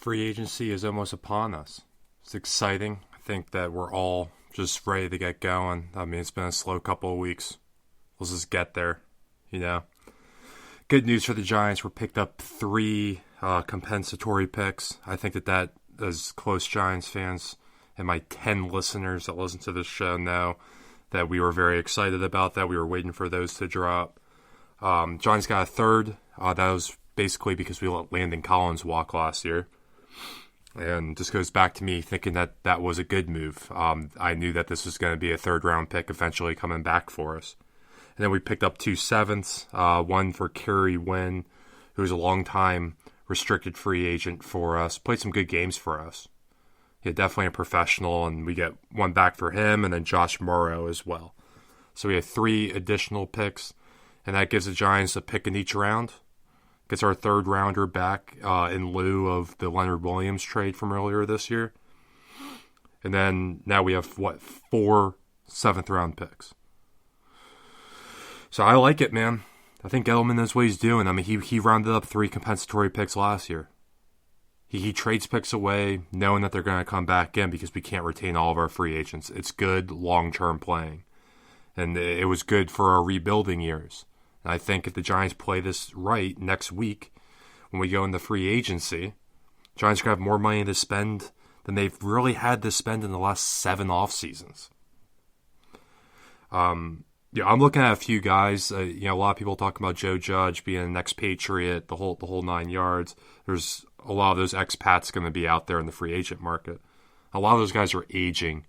Free agency is almost upon us. It's exciting. I think that we're all just ready to get going. I mean, it's been a slow couple of weeks. Let's just get there, you know. Good news for the Giants. We picked up 3 compensatory picks. I think that as close Giants fans and my 10 listeners that listen to this show know that we were very excited about that. We were waiting for those to drop. Giants got a 3rd. That was basically because we let Landon Collins walk last year. And this goes back to me thinking that was a good move. I knew that this was going to be a 3rd-round pick eventually coming back for us. And then we picked up 2 7ths, one for Kerry Wynn, who's a long-time restricted free agent for us. Played some good games for us. Yeah, definitely a professional, and we get one back for him, and then Josh Morrow as well. So we have 3 additional picks, and that gives the Giants a pick in each round. Gets our 3rd-rounder back in lieu of the Leonard Williams trade from earlier this year. And then now we have, 4 7th-round picks. So I like it, man. I think Gettleman knows what he's doing. I mean, he rounded up 3 compensatory picks last year. He trades picks away knowing that they're going to come back in because we can't retain all of our free agents. It's good long-term playing. And it was good for our rebuilding years. And I think if the Giants play this right next week, when we go into free agency, Giants are going to have more money to spend than they've really had to spend in the last 7 off seasons. Yeah, I'm looking at a few guys. A lot of people talking about Joe Judge being an ex-Patriot, the whole 9 yards. There's a lot of those expats going to be out there in the free agent market. A lot of those guys are aging.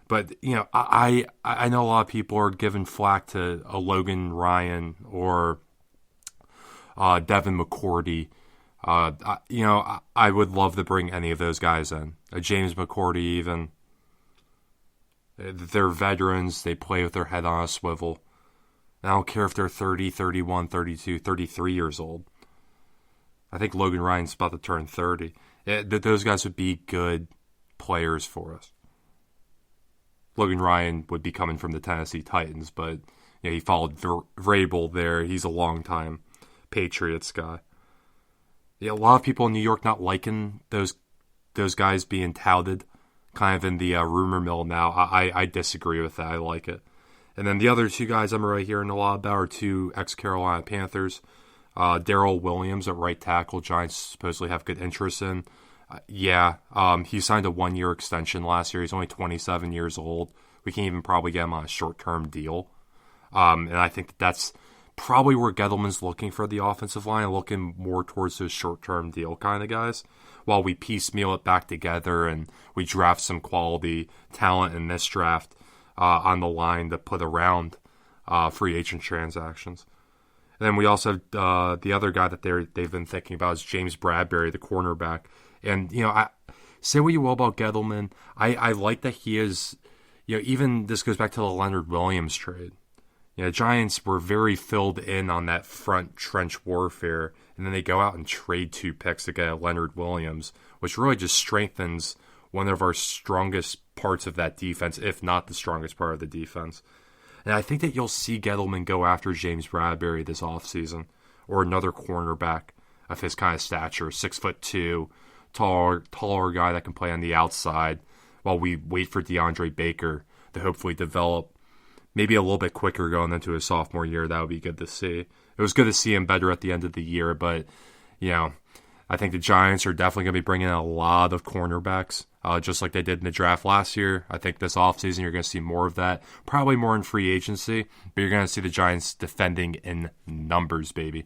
But, I know a lot of people are giving flack to a Logan Ryan or Devin McCourty. I would love to bring any of those guys in. A James McCourty even. They're veterans. They play with their head on a swivel. I don't care if they're 30, 31, 32, 33 years old. I think Logan Ryan's about to turn 30. Those guys would be good players for us. Logan Ryan would be coming from the Tennessee Titans, but he followed Vrabel there. He's a long-time Patriots guy. A lot of people in New York not liking those guys being touted kind of in the rumor mill now. I disagree with that. I like it. And then the other 2 guys I'm really hearing a lot about are 2 ex-Carolina Panthers. Darrell Williams at right tackle. Giants supposedly have good interest in. He signed a 1-year extension last year. He's only 27 years old. We can even probably get him on a short-term deal. And I think that's probably where Gettleman's looking for the offensive line, looking more towards those short-term deal kind of guys, while we piecemeal it back together and we draft some quality talent in this draft on the line to put around free agent transactions. And then we also have the other guy that they've been thinking about is James Bradbury, the cornerback. And, I say what you will about Gettleman. I like that he is, even this goes back to the Leonard Williams trade. Giants were very filled in on that front trench warfare, and then they go out and trade 2 picks to get Leonard Williams, which really just strengthens one of our strongest parts of that defense, if not the strongest part of the defense. And I think that you'll see Gettleman go after James Bradbury this offseason, or another cornerback of his kind of stature, 6'2", taller guy that can play on the outside, while we wait for DeAndre Baker to hopefully develop maybe a little bit quicker going into his sophomore year. That would be good to see. It was good to see him better at the end of the year, but, I think the Giants are definitely going to be bringing in a lot of cornerbacks, just like they did in the draft last year. I think this offseason you're going to see more of that, probably more in free agency, but you're going to see the Giants defending in numbers, baby.